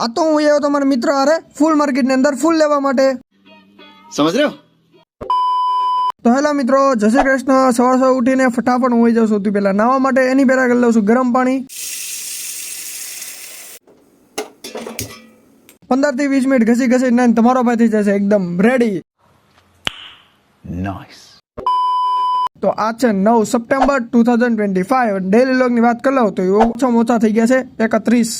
આ તો હું આવ્યો તમારા મિત્ર અરે ફૂલ માર્કેટની અંદર ફૂલ લેવા માટે. સમજ રહ્યો? તો હેલો મિત્રો, જય શ્રી કૃષ્ણ. સવાર ઉઠીને ફટાફટ હું જાઉં સૌથી પહેલા નાવા માટે. એની પહેલા કરી લઉં છું ગરમ પાણી. 15 થી 20 મિનિટ ઘસી નાઈને તમારો ભાઈ થઈ જશે એકદમ રેડી. નાઇસ. તો આ છે 9 સપ્ટેમ્બર 2025. ડેલી લોગ ની વાત કરી લઉં તો ઓછામાં ઓછા થઈ ગયા છે 31.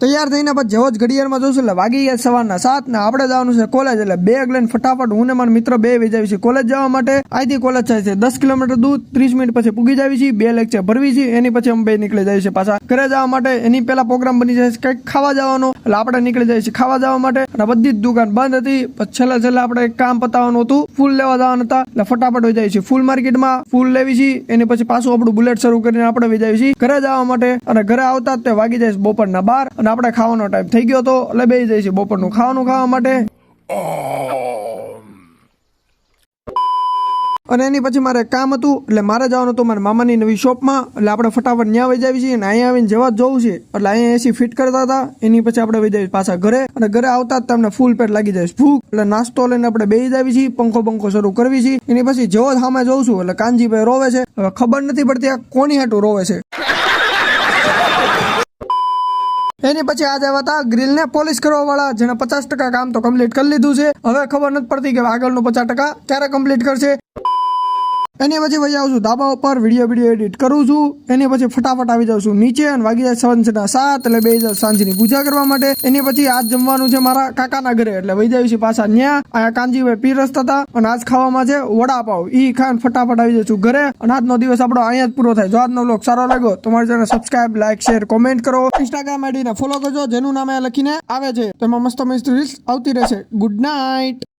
તૈયાર થઈને પછી જેવો જ ઘડિયાળમાં જોશું એટલે વાગી ગયા સવારના 7 ને આપણે જવાનું છે કોલેજ. એટલે બેગ લઈને ફટાફટ હું ને મારા મિત્ર બે વહી જાવી છે કોલેજ જવા માટે. અહીંથી કોલેજ થાય છે 10 કિલોમીટર દૂર. 30 મિનિટ પછી પૂગી જાવી છે, 2 લેક્ચર ભરવી છે. એની પછી અમે બે નીકળી જાય છે પાછા ઘરે જવા માટે. એની પહેલા પ્રોગ્રામ બની જાય છે કંઈક ખાવા જવાનો, એટલે આપણે નીકળી જાય છે ખાવા જવા માટે. અને બધી જ દુકાન બંધ હતી. પછી છેલ્લે આપણે એક કામ પતાવવાનું હતું, ફૂલ લેવા જવાના હતા. એટલે ફટાફટ વહી જાય છે ફૂલ માર્કેટમાં ફૂલ લેવી છે. એની પછી પાછું આપણું બુલેટ શરૂ કરીને આપણે વહી જાય છે ઘરે જવા માટે. અને ઘરે આવતા જ તે વાગી જાય છે બપોરના 12 અને આપણે ખાવાનો ટાઈમ થઈ ગયો તો એટલે બેસી જાય છે બપોરનું ખાવાનું ખાવા માટે. અને એની પછી મારે કામ હતું એટલે મારે જવાનું હતું મારા મામાની નવી શોપમાં. એટલે આપણે ફટાફટ ત્યાં વહી જાવી છીએ. અને અહીંયા આવીને જેવા જ જોવું છે એટલે અહીંયા એસી ફિટ કરતા હતા. એની પછી આપણે વહી જઈએ પાછા ઘરે. અને ઘરે આવતા જ તમને ફૂલ પેટ લાગી જાય ભૂખ. એટલે નાસ્તો લઈને આપણે બેસી જાવી છીએ, પંખો શરૂ કરવી છે. એની પછી જેવો જ સામે જોઉં છું એટલે કાનજીભાઈ રોવે છે. હવે ખબર નથી પડતી આ કોની હાટું રોવે છે. એની પછી આજે આવ્યા હતા ગ્રીલ ને પોલિશ કરવા વાળા, જેને 50% કામ તો કમ્પ્લીટ કરી લીધું છે. હવે ખબર નથી પડતી કે આગળનું 50% ક્યારે કમ્પ્લીટ કરશે. એની પછી વહી આવું છું ધાબા ઉપર, વિડીયો એડિટ કરું છું. એની પછી ફટાફટ આવી જાઉં છું નીચે અને વાગી જાય સાંજના 7 એટલે બે જાવ સાંજની પૂજા કરવા માટે. એની પછી આજ જમવાનું છે મારા કાકાના ઘરે એટલે વહી જાય છે પાછા ન્યા. અહીંયા કાનજીભાઈ પીરસતા હતા અને આજ ખાવામાં છે વડાપાવ. ઈ ખાઈને ફટાફટ આવી જાઉં છું ઘરે. અને આજનો દિવસ આપણો અહીંયા જ પૂરો થાય. જો આજનો વ્લોગ સારો લાગ્યો તો મારી channel subscribe, like, share, comment કરો. ઇન્સ્ટાગ્રામ આઈડીને ફોલો કરજો જેનું નામ લખીને આવે છે. તેમાં મસ્ત રીલ્સ આવતી રહેશે. Good night.